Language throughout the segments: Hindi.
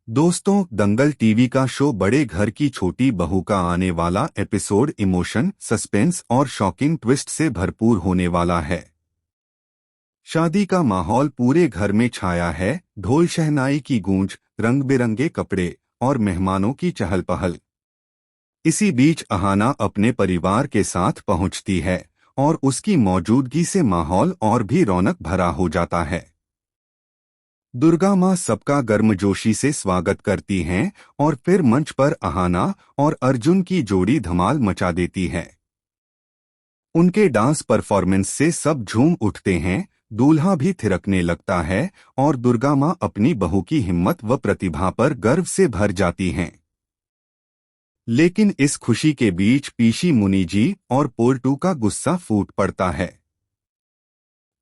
दोस्तों, दंगल टीवी का शो बड़े घर की छोटी बहू का आने वाला एपिसोड इमोशन, सस्पेंस और शॉकिंग ट्विस्ट से भरपूर होने वाला है। शादी का माहौल पूरे घर में छाया है। ढोल शहनाई की गूंज, रंग बिरंगे कपड़े और मेहमानों की चहल पहल। इसी बीच अहाना अपने परिवार के साथ पहुंचती है और उसकी मौजूदगी से माहौल और भी रौनक भरा हो जाता है। दुर्गा माँ सबका गर्मजोशी से स्वागत करती हैं और फिर मंच पर अहाना और अर्जुन की जोड़ी धमाल मचा देती है। उनके डांस परफॉर्मेंस से सब झूम उठते हैं, दूल्हा भी थिरकने लगता है और दुर्गा माँ अपनी बहू की हिम्मत व प्रतिभा पर गर्व से भर जाती हैं। लेकिन इस खुशी के बीच पीशी मुनि जी और पोल्टू का गुस्सा फूट पड़ता है।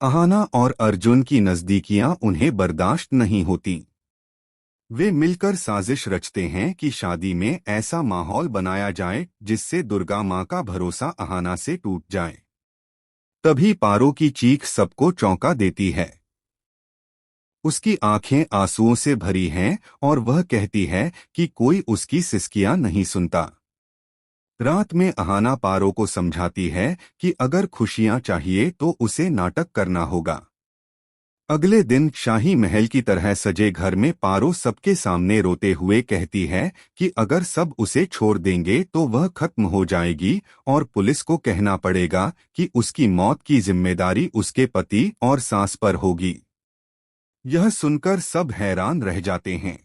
अहाना और अर्जुन की नजदीकियां उन्हें बर्दाश्त नहीं होती। वे मिलकर साजिश रचते हैं कि शादी में ऐसा माहौल बनाया जाए जिससे दुर्गा माँ का भरोसा अहाना से टूट जाए। तभी पारो की चीख सबको चौंका देती है। उसकी आंखें आंसुओं से भरी हैं और वह कहती है कि कोई उसकी सिसकियां नहीं सुनता। रात में अहाना पारो को समझाती है कि अगर खुशियां चाहिए तो उसे नाटक करना होगा। अगले दिन शाही महल की तरह सजे घर में पारो सबके सामने रोते हुए कहती है कि अगर सब उसे छोड़ देंगे तो वह खत्म हो जाएगी और पुलिस को कहना पड़ेगा कि उसकी मौत की जिम्मेदारी उसके पति और सास पर होगी। यह सुनकर सब हैरान रह जाते हैं।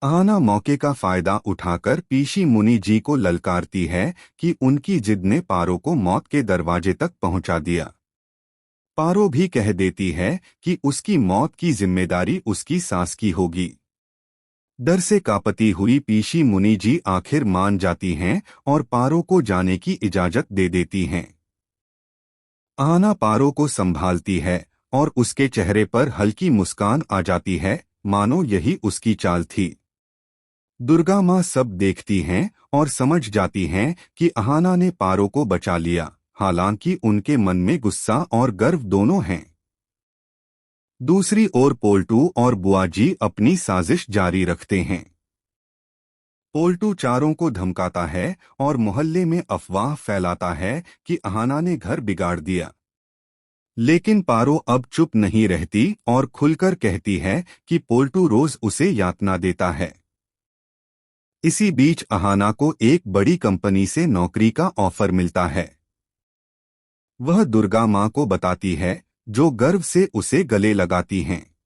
आना मौके का फायदा उठाकर पीशी मुनि जी को ललकारती है कि उनकी जिद ने पारो को मौत के दरवाजे तक पहुंचा दिया। पारो भी कह देती है कि उसकी मौत की जिम्मेदारी उसकी सास की होगी। डर से कांपती हुई पीशी मुनि जी आखिर मान जाती हैं और पारो को जाने की इजाजत दे देती हैं। आना पारो को संभालती है और उसके चेहरे पर हल्की मुस्कान आ जाती है, मानो यही उसकी चाल थी। दुर्गा माँ सब देखती हैं और समझ जाती हैं कि अहाना ने पारो को बचा लिया, हालांकि उनके मन में गुस्सा और गर्व दोनों हैं। दूसरी ओर पोल्टू और बुआजी अपनी साजिश जारी रखते हैं। पोल्टू चारों को धमकाता है और मोहल्ले में अफवाह फैलाता है कि अहाना ने घर बिगाड़ दिया। लेकिन पारो अब चुप नहीं रहती और खुलकर कहती है कि पोल्टू रोज उसे यातना देता है। इसी बीच अहाना को एक बड़ी कंपनी से नौकरी का ऑफर मिलता है। वह दुर्गा माँ को बताती है, जो गर्व से उसे गले लगाती हैं।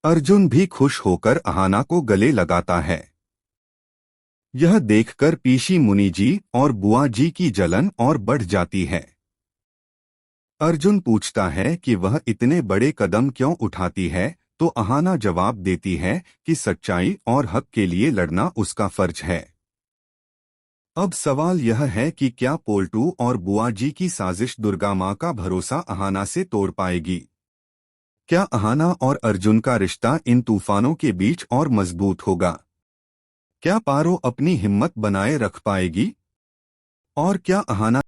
अर्जुन भी खुश होकर अहाना को गले लगाता है। यह देखकर पीशी मुनि जी और बुआ जी की जलन और बढ़ जाती है। अर्जुन पूछता है कि वह इतने बड़े कदम क्यों उठाती है, तो अहाना जवाब देती है कि सच्चाई और हक के लिए लड़ना उसका फर्ज है। अब सवाल यह है कि क्या पोल्टू और बुआ जी की साजिश दुर्गा माँ का भरोसा अहाना से तोड़ पाएगी? क्या अहाना और अर्जुन का रिश्ता इन तूफानों के बीच और मजबूत होगा? क्या पारो अपनी हिम्मत बनाए रख पाएगी? और क्या अहाना